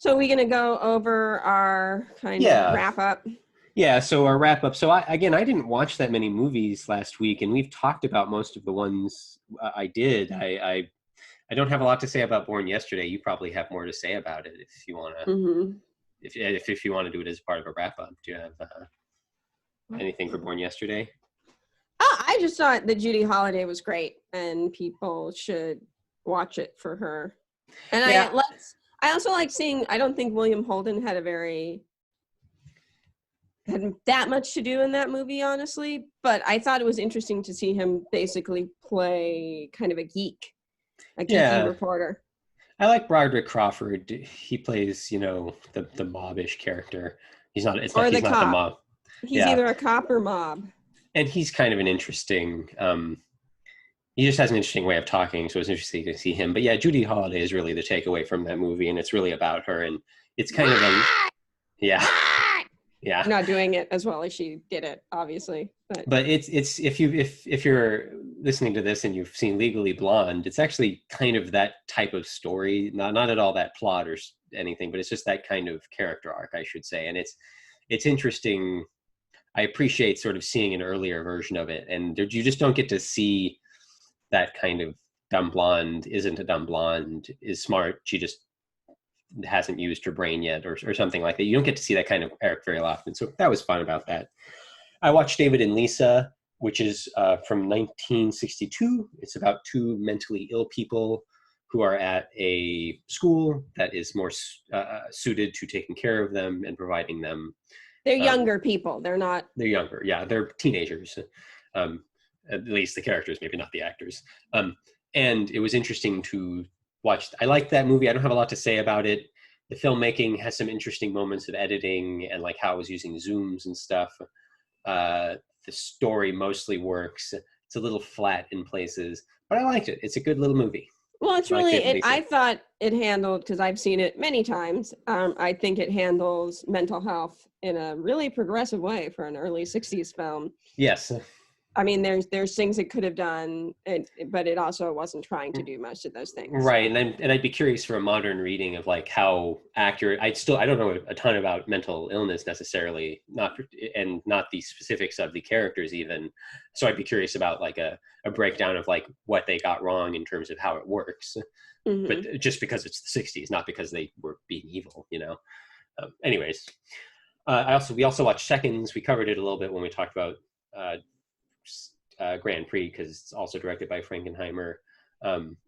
So are we going to go over our kind of Yeah, wrap up? yeah. So our wrap up. So I didn't watch that many movies last week, and we've talked about most of the ones I did. I don't have a lot to say about Born Yesterday. You probably have more to say about it if you want to Hmm. if you want to do it as part of a wrap up. Do you have anything for Born Yesterday? Oh, I just thought that Judy Holliday was great, and people should watch it for her. And Yeah, I also like seeing. I don't think William Holden had that much to do in that movie, honestly. But I thought it was interesting to see him basically play kind of a geeky yeah. reporter. I like Broderick Crawford. He plays, the mobbish character. He's not. It's not. Or the He's not the cop. mob. He's Yeah, either a cop or mob. and he's kind of an interesting. He just has an interesting way of talking, so it's interesting to see him. But yeah, Judy Holliday is really the takeaway from that movie, and it's really about her, and it's kind of a yeah, yeah. Not doing it as well as she did it, obviously. But But it's if you're listening to this and you've seen Legally Blonde, it's actually kind of that type of story, not at all that plot or anything, but it's just that kind of character arc, I should say, and it's interesting. I appreciate sort of seeing an earlier version of it, and you just don't get to see that kind of dumb blonde isn't a dumb blonde, is smart, she just hasn't used her brain yet, or something like that. You don't get to see that kind of Eric very often, so that was fun about that. I watched David and Lisa, which is from 1962. It's about two mentally ill people who are at a school that is more suited to taking care of them and providing them. they're um, younger people. They're not. they're younger, yeah, they're teenagers, um, at least the characters, maybe not the actors. And it was interesting to watch. I liked that movie. I don't have a lot to say about it. The filmmaking has some interesting moments of editing and like how it was using zooms and stuff. The story mostly works. It's a little flat in places, but I liked it. It's a good little movie. Well, it's I liked really it, it. Lisa. I thought it handled, because I've seen it many times. I think it handles mental health in a really progressive way for an early '60s film. Yes. I mean, there's things it could have done, but it also wasn't trying to do most of those things. Right, So and I'd be curious for a modern reading of like how accurate. I don't know a ton about mental illness necessarily, not the specifics of the characters even. So I'd be curious about like a breakdown of like what they got wrong in terms of how it works. But hmm just because it's the '60s, not because they were being evil, you know. Anyways, we also watched Seconds. We covered it a little bit when we talked about uh, Grand Prix because it's also directed by Frankenheimer.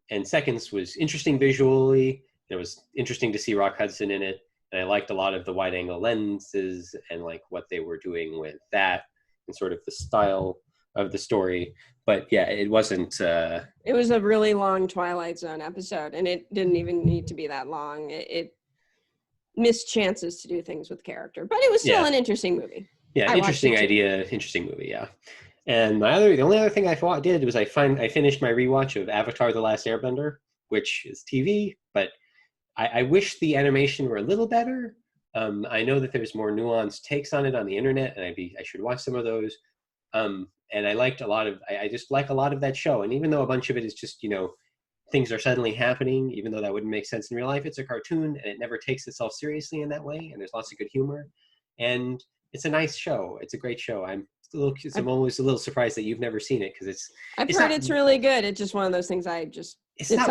And Seconds was interesting visually. It was interesting to see Rock Hudson in it, and I liked a lot of the wide angle lenses and like what they were doing with that and sort of the style of the story. But yeah, it wasn't. it was a really long Twilight Zone episode, and it didn't even need to be that long. It missed chances to do things with character, but it was still Yeah, an interesting movie. yeah, I watched interesting it too. idea, interesting movie. Yeah. And the only other thing I did was I finished my rewatch of Avatar: The Last Airbender, which is TV, but I wish the animation were a little better. I know that there's more nuanced takes on it on the internet, and I should watch some of those. And I liked I just like a lot of that show. And even though a bunch of it is just things are suddenly happening, even though that wouldn't make sense in real life, it's a cartoon and it never takes itself seriously in that way. And there's lots of good humor, and it's a nice show. It's a great show. I'm I've, always a little surprised that you've never seen it because I've it's heard not it's really good. It's just one of those things it's not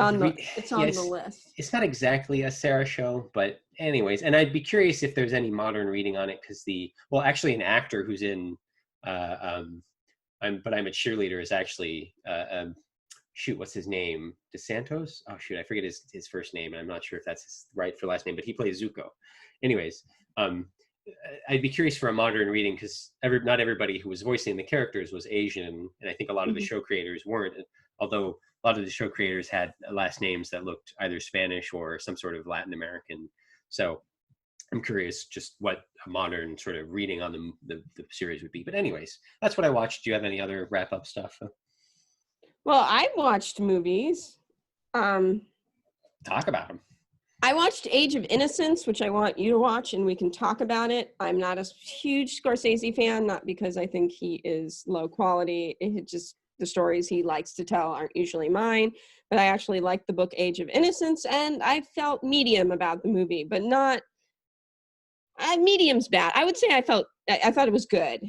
it's yeah, on the list. it's not exactly a Sarah show, but anyways, and I'd be curious if there's any modern reading on it because actually an actor who's in uh, um, I'm a cheerleader is actually shoot, what's his name? DeSantos? Oh shoot, I forget his first name, and I'm not sure if that's his right for last name, but he plays Zuko. Anyways, um, I'd be curious for a modern reading because not everybody who was voicing the characters was Asian, and I think a lot of the Mhm. show creators weren't. Although a lot of the show creators had last names that looked either Spanish or some sort of Latin American. So I'm curious just what a modern sort of reading on the series would be. But anyways, that's what I watched. Do you have any other wrap up stuff? Well, I watched movies. Um, Talk about them. I watched Age of Innocence, which I want you to watch, and we can talk about it. I'm not a huge Scorsese fan, not because I think he is low quality. It just the stories he likes to tell aren't usually mine, but I actually liked the book Age of Innocence, and I felt medium about the movie, but not medium's bad. I would say I thought it was good.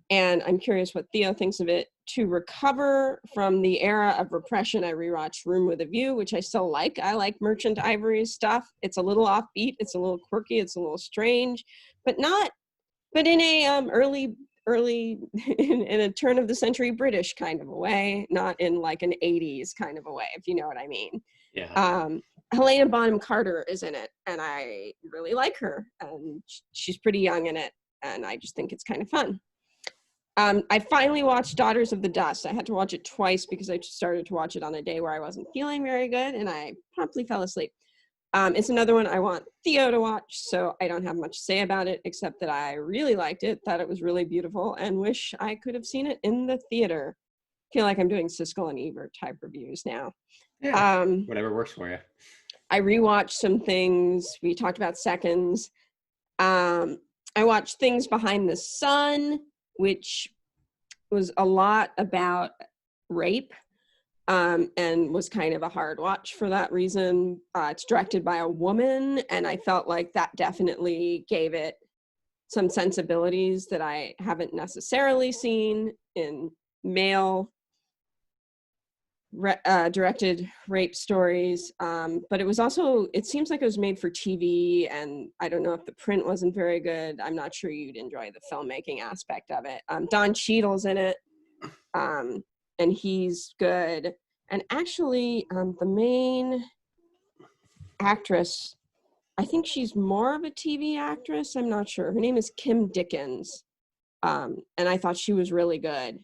And I'm curious what Theo thinks of it. To recover from the era of repression, I rewatched Room with a View, which I still like. I like Merchant Ivory's stuff. It's a little offbeat, it's a little quirky, it's a little strange, but in a early in a turn of the century British kind of a way, not in like an 80s kind of a way, if you know what I mean. Yeah. Helena Bonham Carter is in it, and I really like her, and she's pretty young in it, and I just think it's kind of fun. I finally watched Daughters of the Dust. I had to watch it twice because I just started to watch it on a day where I wasn't feeling very good, and I promptly fell asleep. It's another one I want Theo to watch, so I don't have much to say about it, except that I really liked it, thought it was really beautiful, and wish I could have seen it in the theater. Feel like I'm doing Siskel and Ebert type reviews now. Yeah. Whatever works for you. I rewatched some things. We talked about Seconds. I watched Things Behind the Sun, which was a lot about rape, and was kind of a hard watch for that reason. It's directed by a woman, and I felt like that definitely gave it some sensibilities that I haven't necessarily seen in male directed rape stories, but it was also, it seems like it was made for TV, and I don't know if the print wasn't very good. I'm not sure you'd enjoy the filmmaking aspect of it. Don Cheadle's in it, and he's good. And actually, the main actress, I think she's more of a TV actress. I'm not sure. Her name is Kim Dickens, and I thought she was really good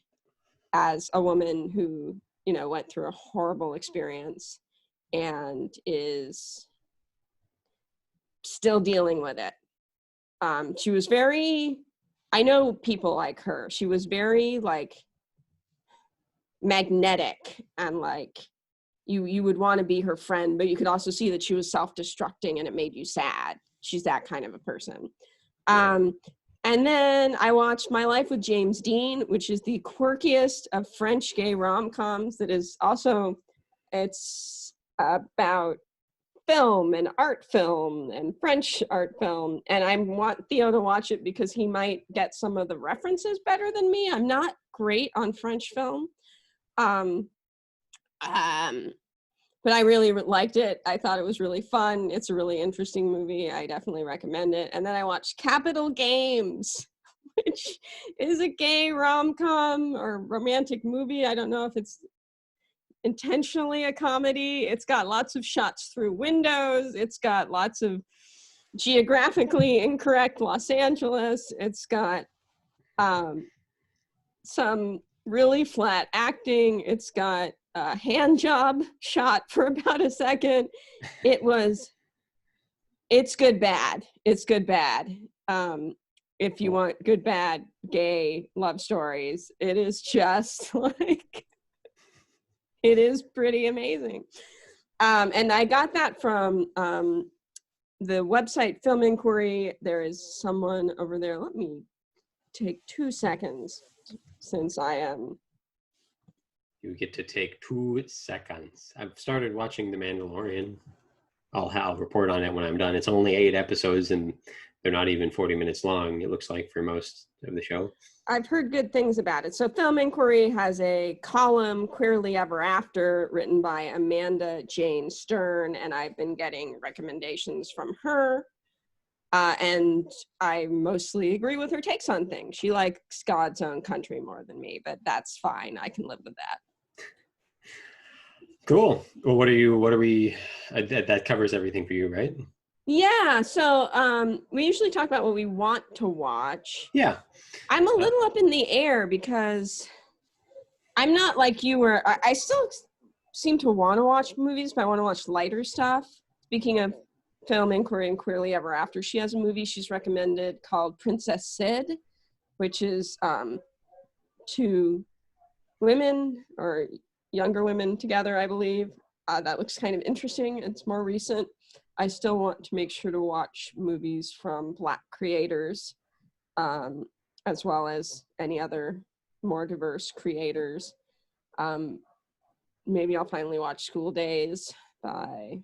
as a woman who, you know, went through a horrible experience and is still dealing with it. She was very, I know people like her. She was very like magnetic, and like you would want to be her friend, but you could also see that she was self-destructing and it made you sad. She's that kind of a person. And then I watched My Life with James Dean, which is the quirkiest of French gay rom-coms that is also, it's about film and art film and French art film. And I want Theo to watch it because he might get some of the references better than me. I'm not great on French film. But I really liked it. I thought it was really fun. It's a really interesting movie. I definitely recommend it. And then I watched Capital Games, which is a gay rom-com or romantic movie. I don't know if it's intentionally a comedy. It's got lots of shots through windows. It's got lots of geographically incorrect Los Angeles. It's got some really flat acting. It's got a hand job shot for about a second. It's good bad. It's good bad. If you want good bad gay love stories, it is just like, it is pretty amazing. And I got that from the website Film Inquiry. There is someone over there. Let me take 2 seconds since I am. You get to take 2 seconds. I've started watching The Mandalorian. I'll report on it when I'm done. It's only 8 episodes and they're not even 40 minutes long, it looks like, for most of the show. I've heard good things about it. So Film Inquiry has a column, Queerly Ever After, written by Amanda Jane Stern, and I've been getting recommendations from her. And I mostly agree with her takes on things. She likes God's Own Country more than me, but that's fine. I can live with that. Cool. Well, that covers everything for you, right? Yeah. So we usually talk about what we want to watch. Yeah. I'm a little up in the air because I'm not like you where I still seem to want to watch movies, but I want to watch lighter stuff. Speaking of Film Inquiry and Queerly Ever After, she has a movie she's recommended called Princess Sid, which is 2 women or younger women together, I believe. That looks kind of interesting. It's more recent. I still want to make sure to watch movies from Black creators, as well as any other more diverse creators. Maybe I'll finally watch School Days by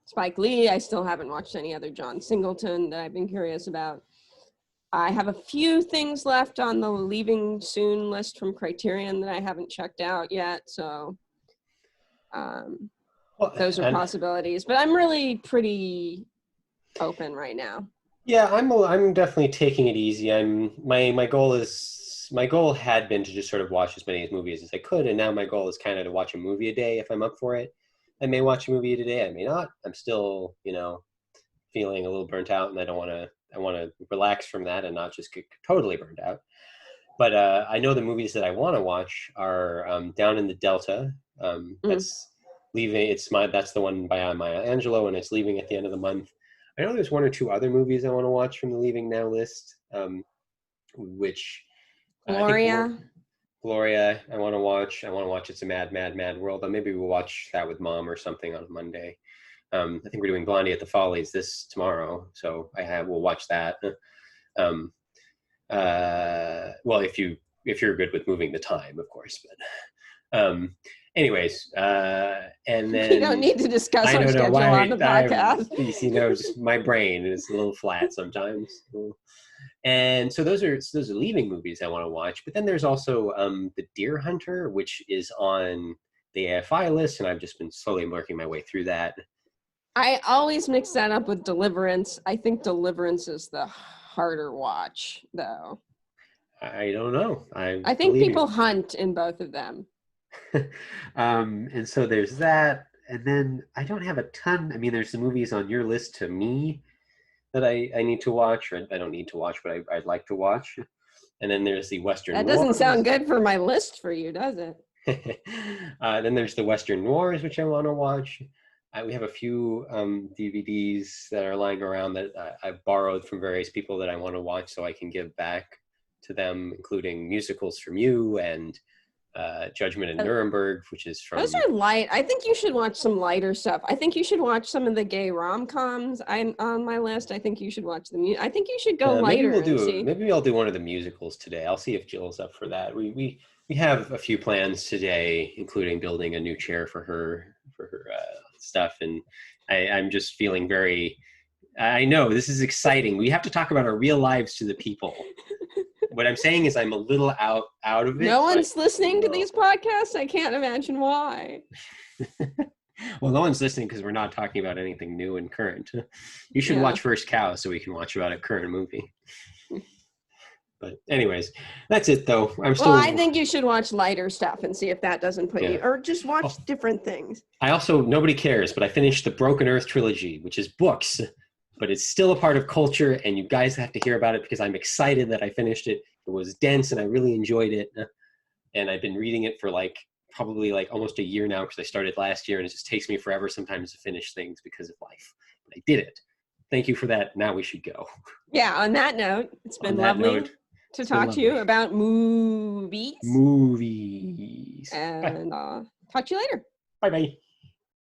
Spike Lee. I still haven't watched any other John Singleton that I've been curious about. I have a few things left on the Leaving Soon list from Criterion that I haven't checked out yet, so those are possibilities. But I'm really pretty open right now. Yeah, I'm definitely taking it easy. My goal had been to just sort of watch as many movies as I could, and now my goal is kind of to watch a movie a day if I'm up for it. I may watch a movie a day, I may not. I'm still, feeling a little burnt out, and I want to relax from that and not just get totally burnt out. But I know the movies that I want to watch are Down in the Delta. That's leaving. That's the one by Maya Angelou, and it's leaving at the end of the month. I know there's one or two other movies I want to watch from the Leaving Now list, which Gloria. Gloria, I want to watch. I want to watch It's a Mad, Mad, Mad World. But maybe we'll watch that with Mom or something on Monday. I think we're doing Blondie at the Follies tomorrow, so we'll watch that. Well, if you're good with moving the time, of course. But anyways, and then you don't need to discuss our schedule on the podcast. Just my brain is a little flat sometimes. And so those are Leaving movies I want to watch. But then there's also The Deer Hunter, which is on the AFI list, and I've just been slowly working my way through that. I always mix that up with Deliverance. I think Deliverance is the harder watch, though. I don't know. I think people hunt in both of them. And so there's that. And then I don't have a ton. I mean, there's some movies on your list to me that I need to watch, or I don't need to watch, but I'd like to watch. And then there's the Western That doesn't sound good for my list for you, does it? Then there's the Western Wars, which I want to watch. We have a few DVDs that are lying around that I've borrowed from various people that I want to watch so I can give back to them, including Musicals from You and Judgment in Nuremberg, which is from... Those are light. I think you should watch some lighter stuff. I think you should watch some of the gay rom-coms on my list. I think you should watch them. I think you should go lighter. Maybe I'll do one of the musicals today. I'll see if Jill's up for that. We have a few plans today, including building a new chair for her stuff, and I'm just feeling very... I know, this is exciting. We have to talk about our real lives to the people. What I'm saying is I'm a little out of it. No one's listening to these podcasts? I can't imagine why. Well, no one's listening because we're not talking about anything new and current. You should watch First Cow so we can watch about a current movie. But anyways, that's it though. I think you should watch lighter stuff and see if that doesn't put you, or just watch different things. I also, nobody cares, but I finished the Broken Earth trilogy, which is books, but it's still a part of culture, and you guys have to hear about it because I'm excited that I finished it. It was dense and I really enjoyed it. And I've been reading it for probably almost a year now because I started last year, and it just takes me forever sometimes to finish things because of life. But I did it. Thank you for that. Now we should go. Yeah, on that note, it's been lovely to talk to you about movies. Movies. And talk to you later. Bye-bye.